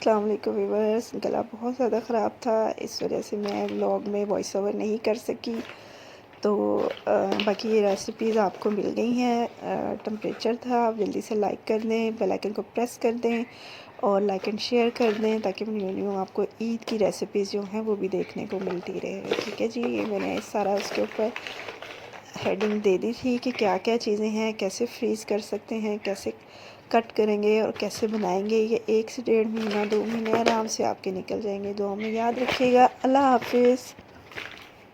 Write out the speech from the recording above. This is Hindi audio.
अस्सलाम वालेकुम व्यूअर्स। गला बहुत ज़्यादा ख़राब था, इस वजह से मैं व्लॉग में वॉइस ओवर नहीं कर सकी। तो बाकी ये रेसिपीज़ आपको मिल गई हैं। टेम्परेचर था, आप जल्दी से लाइक कर दें, बेल आइकन को प्रेस कर दें और लाइक एंड शेयर कर दें ताकि न्यू आपको ईद की रेसिपीज़ जो हैं वो भी देखने को मिलती रहे। ठीक है जी, ये मैंने सारा उसके ऊपर हेडिंग दे दी थी कि क्या क्या चीज़ें हैं, कैसे फ्रीज़ कर सकते हैं, कैसे कट करेंगे और कैसे बनाएंगे। ये 1 से 1.5 महीना 2 महीने आराम से आपके निकल जाएंगे। दुआ में याद रखिएगा। अल्लाह हाफिज़।